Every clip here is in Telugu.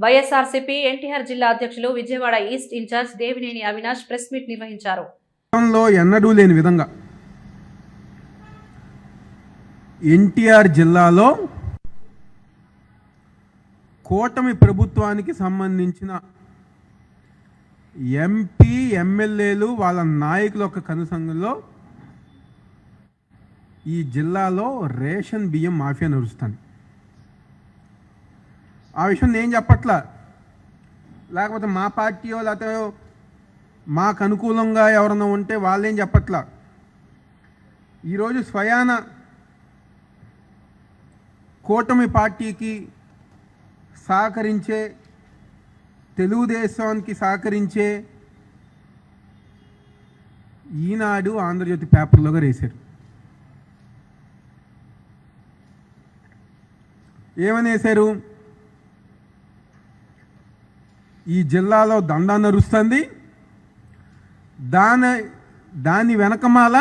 వైఎస్ఆర్సీపీ ఎన్టీఆర్ జిల్లా అధ్యక్షులు Vijayawada east incharge Devineni Avinash press meet నిర్వహించారు. ఎన్నడూ లేని విధంగా ఎన్టీఆర్ జిల్లాలో కూటమి ప్రభుత్వానికి సంబంధించిన ఎంపీ ఎమ్మెల్యేలు వాళ్ళ నాయకుల యొక్క కనుసంగంలో ఈ జిల్లాలో రేషన్ బియ్యం మాఫియా నడుస్తుంది. ఆ విషయం నేను చెప్పట్లా, లేకపోతే మా పార్టీయో లేకపోతే మాకు అనుకూలంగా ఎవరన్నా ఉంటే వాళ్ళేం చెప్పట్లా. ఈరోజు స్వయాన కూటమి పార్టీకి సహకరించే, తెలుగుదేశానికి సహకరించే ఈనాడు, ఆంధ్రజ్యోతి పేపర్లోగా వేశారు. ఏమని వేశారు? ఈ జిల్లాలో దందా నడుస్తుంది, దాని వెనకమాల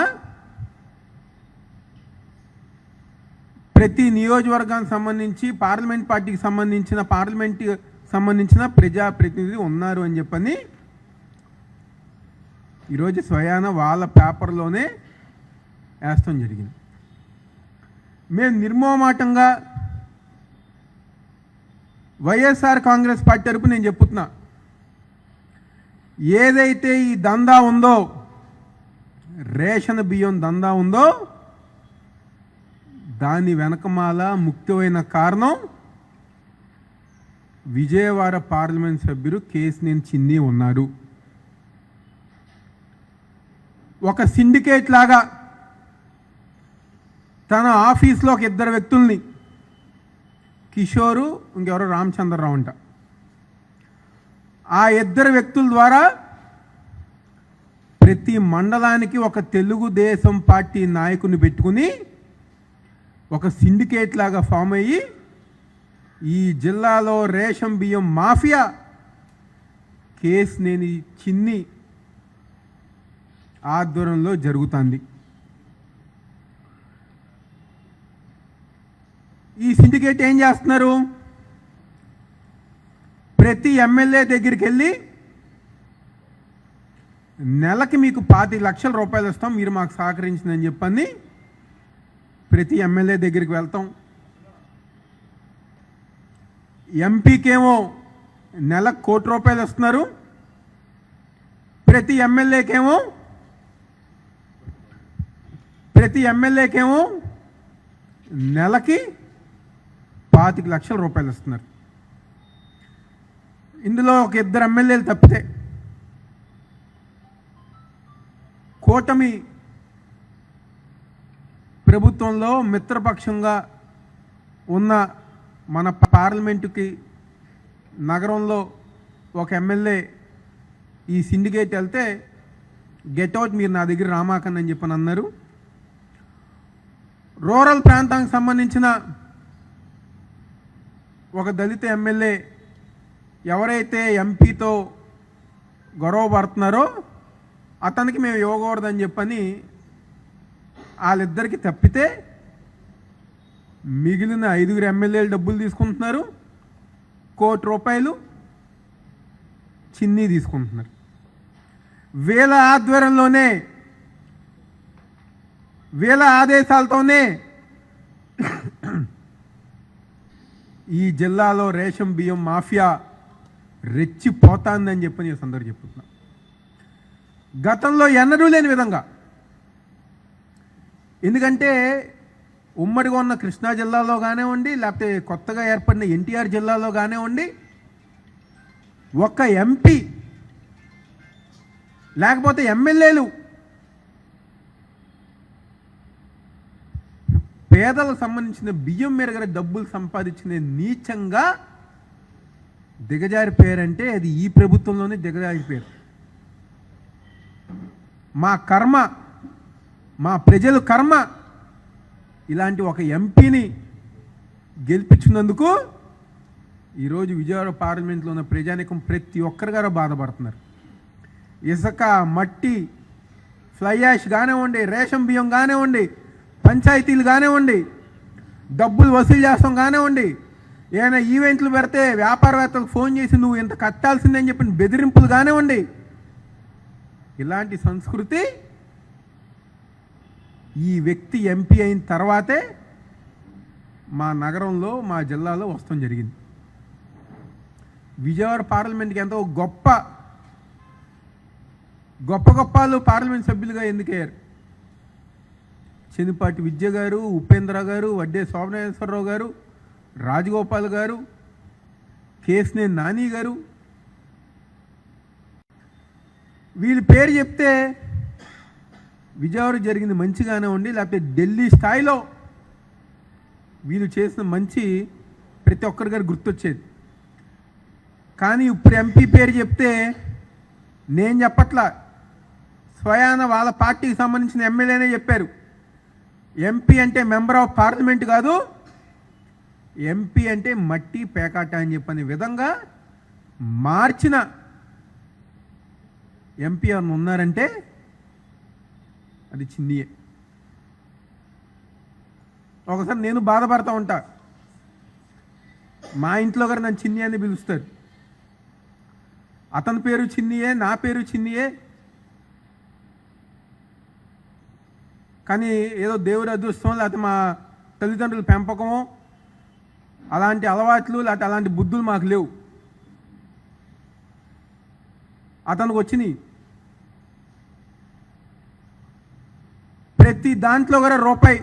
ప్రతి నియోజకవర్గానికి సంబంధించి పార్లమెంట్ పార్టీకి సంబంధించిన ప్రజాప్రతినిధి ఉన్నారు అని చెప్పని ఈరోజు స్వయాన వాళ్ళ పేపర్లోనే వేస్తాం జరిగింది. మేము నిర్మోహమాటంగా వైఎస్ఆర్ కాంగ్రెస్ పార్టీ తరపు నేను చెప్తున్నా, ఏదైతే ఈ దందా ఉందో, రేషన్ బియ్యం దందా ఉందో, దాని వెనకమాల ముఖ్యమైన కారణం విజయవాడ పార్లమెంట్ సభ్యుడు కేశినేని చిన్ని ఉన్నారు. ఒక సిండికేట్ లాగా తన ఆఫీస్లో ఒక ఇద్దరు వ్యక్తుల్ని, కిషోరు ఇంకెవరో రామచంద్రరావు అంట, ఆ ఇద్దరు వ్యక్తుల ద్వారా ప్రతి మండలానికి ఒక తెలుగుదేశం పార్టీ నాయకుని పెట్టుకుని ఒక సిండికేట్ లాగా ఫామ్ అయ్యి ఈ జిల్లాలో రేషన్ బియ్యం మాఫియా కేశినేని చిన్ని ఆధ్వర్యంలో జరుగుతుంది. ఈ సిండికేట్ ఏం చేస్తున్నారు? ప్రతి ఎమ్మెల్యే దగ్గరికి వెళ్ళి నెలకి మీకు 25 లక్షల రూపాయలు ఇస్తాం, మీరు మాకు సహకరించిందని చెప్పని ప్రతి ఎమ్మెల్యే దగ్గరికి వెళ్తాం. ఎంపీకేమో నెలకు 1 కోటి రూపాయలు ఇస్తున్నారు, ప్రతి ఎమ్మెల్యేకేమో నెలకి 25 లక్షల రూపాయలు ఇస్తున్నారు. ఇందులో ఒక ఇద్దరు ఎమ్మెల్యేలు తప్పితే కూటమి ప్రభుత్వంలో మిత్రపక్షంగా ఉన్న మన పార్లమెంటుకి నగరంలో ఒక ఎమ్మెల్యే ఈ సిండికేట్ వెళ్తే గెట్అవుట్, మీరు నా దగ్గర రామాకన్ అని చెప్పని అన్నారు. రూరల్ ప్రాంతానికి సంబంధించిన ఒక దళిత ఎమ్మెల్యే ఎవరైతే ఎంపీతో గొడవ పడుతున్నారో అతనికి మేము ఇవ్వకూడదని చెప్పని వాళ్ళిద్దరికి తప్పితే మిగిలిన 5 ఎమ్మెల్యేలు డబ్బులు తీసుకుంటున్నారు, 1 కోటి రూపాయలు చిన్ని తీసుకుంటున్నారు. వీళ్ళ ఆధ్వర్యంలోనే, వీళ్ళ ఆదేశాలతోనే ఈ జిల్లాలో రేషన్ బియ్యం మాఫియా రెచ్చిపోతాందని చెప్పి నేను సందర్భంగా చెప్తున్నా. గతంలో ఎన్నడూ లేని విధంగా, ఎందుకంటే ఉమ్మడిగా ఉన్న కృష్ణా జిల్లాలో కానివ్వండి, లేకపోతే కొత్తగా ఏర్పడిన ఎన్టీఆర్ జిల్లాలో కానివ్వండి, ఒక్క ఎంపీ లేకపోతే ఎమ్మెల్యేలు పేదలకు సంబంధించిన బియ్యం మెరుగర డబ్బులు సంపాదించిన నీచంగా దిగజారిపోయారంటే అది ఈ ప్రభుత్వంలోనే దిగజారిపోయారు. మా కర్మ, మా ప్రజల కర్మ ఇలాంటి ఒక ఎంపీని గెలిపించినందుకు ఈరోజు విజయవాడ పార్లమెంట్లో ఉన్న ప్రజానికం ప్రతి ఒక్కరిగారో బాధపడుతున్నారు. ఇసుక, మట్టి, ఫ్లై యాష్ కానివ్వండి, రేషన్ బియ్యం కానివ్వండి, పంచాయతీలు కానివ్వండి, డబ్బులు వసూలు చేస్తాం కానివ్వండి, ఏమైనా ఈవెంట్లు పెడితే వ్యాపారవేత్తలకు ఫోన్ చేసి నువ్వు ఇంత కట్టాల్సిందని చెప్పిన బెదిరింపులు కానివ్వండి, ఇలాంటి సంస్కృతి ఈ వ్యక్తి ఎంపీ అయిన తర్వాతే మా నగరంలో, మా జిల్లాలో వస్తాం జరిగింది. విజయవాడ పార్లమెంట్కి ఎంతో గొప్ప వాళ్ళు పార్లమెంట్ సభ్యులుగా ఎన్నికయ్యారు. చెన్నిపాటి విద్య గారు, ఉపేంద్ర గారు, వడ్డే శోభనేశ్వరరావు గారు, రాజగోపాల్ గారు, కేసినేని నాని గారు. వీళ్ళ పేరు చెప్తే విజయవాడ జరిగింది మంచిగానే ఉండి, లేకపోతే ఢిల్లీ స్థాయిలో వీళ్ళు చేసిన మంచి ప్రతి ఒక్కరి గారు గుర్తొచ్చేది. కానీ ఇప్పుడు ఎంపీ పేరు చెప్తే నేను చెప్పట్లా, స్వయాన వాళ్ళ పార్టీకి సంబంధించిన ఎమ్మెల్యేనే చెప్పారు. ఎంపీ అంటే మెంబర్ ఆఫ్ పార్లమెంట్ కాదు, ఎంపీ అంటే మట్టి పేకాట అని చెప్పని విధంగా మార్చిన ఎంపీ ఎవరు ఉన్నారంటే అది చిన్నియే. ఒకసారి నేను బాధపడతా ఉంటా, మా ఇంట్లో గారు నన్ను చిన్ని అని పిలుస్తారు. అతని పేరు చిన్నియే, నా పేరు చిన్నియే. కానీ ఏదో దేవుడి అదృష్టం, లేకపోతే మా తల్లిదండ్రుల పెంపకమో అలాంటి అలవాట్లు లేకపోతే అలాంటి బుద్ధులు మాకు లేవు. అతనికి వచ్చినాయి. ప్రతి దాంట్లో కూడా రూపాయి,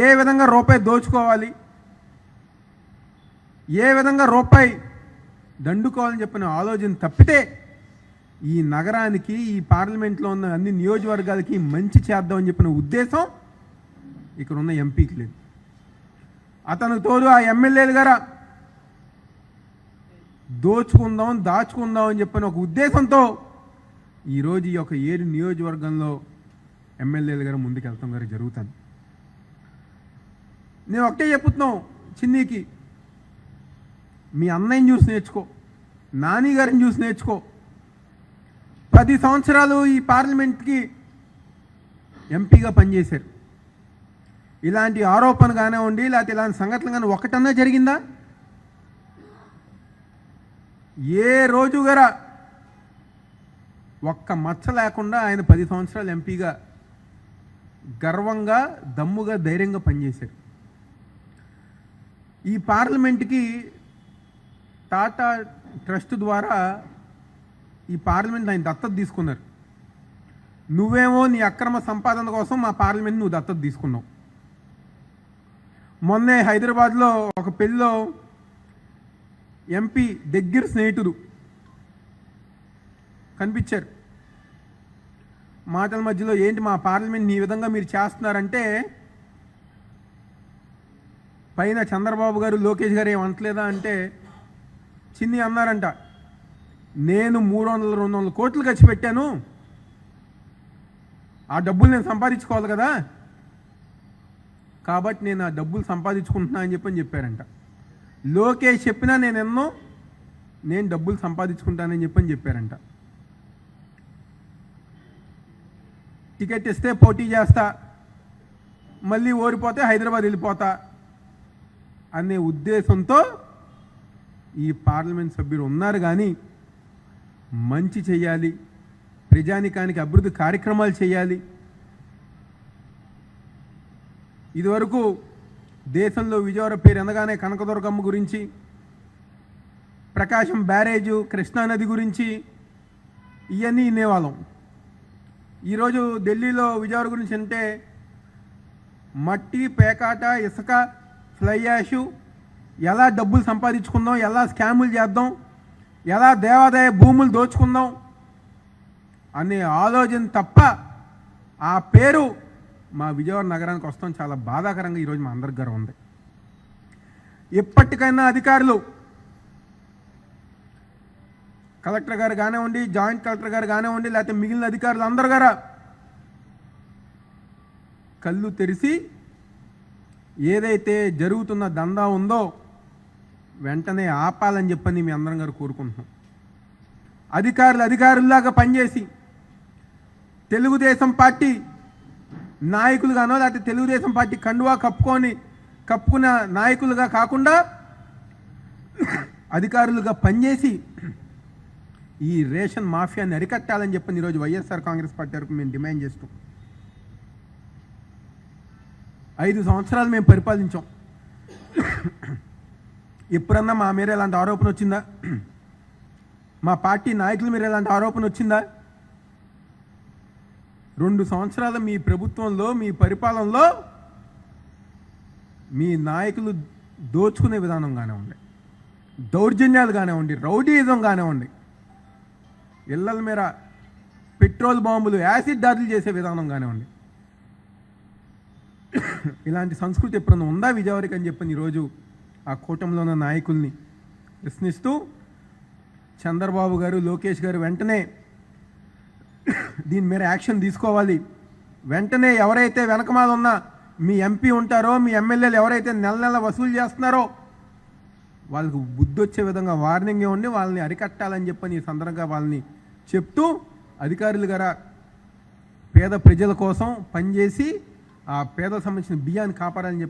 ఏ విధంగా రూపాయి దోచుకోవాలి, ఏ విధంగా రూపాయి దండుకోవాలని చెప్పిన ఆలోచన తప్పితే ఈ నగరానికి, ఈ పార్లమెంట్లో ఉన్న అన్ని నియోజకవర్గాలకి మంచి చేద్దామని చెప్పిన ఉద్దేశం ఇక్కడ ఉన్న ఎంపీకి లేదు. అతనికి తోడు ఆ ఎమ్మెల్యేలు గారా దోచుకుందాం, దాచుకుందాం అని చెప్పిన ఒక ఉద్దేశంతో ఈరోజు ఈ యొక్క 7 నియోజకవర్గంలో ఎమ్మెల్యేలు గారు ముందుకెళ్తాం గారు జరుగుతుంది. నేను ఒకటే చెప్తున్నాం చిన్నీకి, మీ అన్నయ్యని చూసి నేర్చుకో, నాని గారిని చూసి నేర్చుకో. 10 సంవత్సరాలు ఈ పార్లమెంట్కి ఎంపీగా పనిచేశారు. ఇలాంటి ఆరోపణ కానివ్వండి, లేకపోతే ఇలాంటి సంఘటనలు కానీ ఒకటన్నా జరిగిందా? ఏ రోజు గారా ఒక్క మచ్చ లేకుండా ఆయన 10 సంవత్సరాలు ఎంపీగా గర్వంగా, దమ్ముగా, ధైర్యంగా పనిచేశారు. ఈ పార్లమెంట్కి టాటా ట్రస్ట్ ద్వారా ఈ పార్లమెంట్ ఆయన దత్తత తీసుకున్నారు. నువ్వేమో నీ అక్రమ సంపాదన కోసం మా పార్లమెంట్ నువ్వు దత్తత తీసుకున్నావు. మొన్నే హైదరాబాద్లో ఒక పెళ్ళిలో ఎంపీ దగ్గర స్నేహితుడు కనిపించారు. మాటల మధ్యలో ఏంటి మా పార్లమెంట్ ఈ విధంగా మీరు చేస్తున్నారంటే, పైన చంద్రబాబు గారు, లోకేష్ గారు ఏమంటలేదా అంటే చిన్ని అన్నారంట, నేను 300-200 కోట్లు ఖర్చు పెట్టాను, ఆ డబ్బులు నేను సంపాదించుకోవాలి కదా, కాబట్టి నేను ఆ డబ్బులు సంపాదించుకుంటున్నా అని చెప్పారంట. లోకేష్ చెప్పినా నేను డబ్బులు సంపాదించుకుంటానని చెప్పారంట. టికెట్ ఇస్తే పోటీ చేస్తా, మళ్ళీ ఓడిపోతే హైదరాబాద్ వెళ్ళిపోతా అనే ఉద్దేశంతో ఈ పార్లమెంట్ సభ్యులు ఉన్నారు. కానీ మంచి చేయాలి, ప్రజానికానికి అభివృద్ధి కార్యక్రమాలు చేయాలి. ఇదివరకు దేశంలో విజయవాడ పేరు ఎనగానే కనకదుర్గమ్మ గురించి, ప్రకాశం బ్యారేజు, కృష్ణానది గురించి ఇవన్నీ వినేవాళ్ళం. ఈరోజు ఢిల్లీలో విజయవాడ గురించి అంటే మట్టి, పేకాట, ఇసుక, ఫ్లై యాషు, ఎలా డబ్బులు సంపాదించుకుందాం, ఎలా స్కాములు చేద్దాం, ఎలా దేవాదాయ భూములు దోచుకుందాం అనే ఆలోచన తప్ప ఆ పేరు మా విజయవాడ నగరానికి వస్తాం చాలా బాధాకరంగా ఈరోజు మా అందరి గారు ఉంది. ఎప్పటికైనా అధికారులు, కలెక్టర్ గారు కానివ్వండి, జాయింట్ కలెక్టర్ గారు కానివ్వండి, లేకపోతే మిగిలిన అధికారులు అందరు గారా కళ్ళు తెరిచి ఏదైతే జరుగుతున్న దందా ఉందో వెంటనే ఆపాలని చెప్పని మీ అందరం గారు కోరుకుంటున్నాం. అధికారుల్లాగా పనిచేసి తెలుగుదేశం పార్టీ నాయకులుగానో లేకపోతే తెలుగుదేశం పార్టీ కండువా కప్పుకొని కప్పుకున్న నాయకులుగా కాకుండా అధికారులుగా పనిచేసి ఈ రేషన్ మాఫియాని అరికట్టాలని చెప్పని ఈరోజు వైఎస్ఆర్ కాంగ్రెస్ పార్టీ వరకు మేము డిమాండ్ చేస్తాం. 5 సంవత్సరాలు మేము పరిపాలించాం. ఎప్పుడన్నా మా మీద ఎలాంటి ఆరోపణ వచ్చిందా? మా పార్టీ నాయకుల మీద ఎలాంటి ఆరోపణ వచ్చిందా? 2 సంవత్సరాల మీ ప్రభుత్వంలో, మీ పరిపాలనలో మీ నాయకులు దోచుకునే విధానం కానివ్వండి, దౌర్జన్యాలు కానివ్వండి, రౌడీయిజం కానివ్వండి, ఇళ్లల మీద పెట్రోల్ బాంబులు, యాసిడ్ దాడులు చేసే విధానం కానివ్వండి, ఇలాంటి సంస్కృతి ఎప్పుడన్నా ఉందా విజయవాడకి అని చెప్పని ఈరోజు ఆ కూటమిలో ఉన్న నాయకుల్ని ప్రశ్నిస్తూ చంద్రబాబు గారు, లోకేష్ గారు వెంటనే దీని మీద యాక్షన్ తీసుకోవాలి. వెంటనే ఎవరైతే వెనకమాల ఉన్న మీ ఎంపీ ఉంటారో, మీ ఎమ్మెల్యేలు ఎవరైతే నెల నెల వసూలు చేస్తున్నారో వాళ్ళకు బుద్ధి వచ్చే విధంగా వార్నింగ్ ఇవ్వండి, వాళ్ళని అరికట్టాలని చెప్పని ఈ సందర్భంగా వాళ్ళని చెప్తూ, అధికారులు గారా పేద ప్రజల కోసం పనిచేసి ఆ పేదలకు సంబంధించిన బియ్యాన్ని కాపాడాలని చెప్పి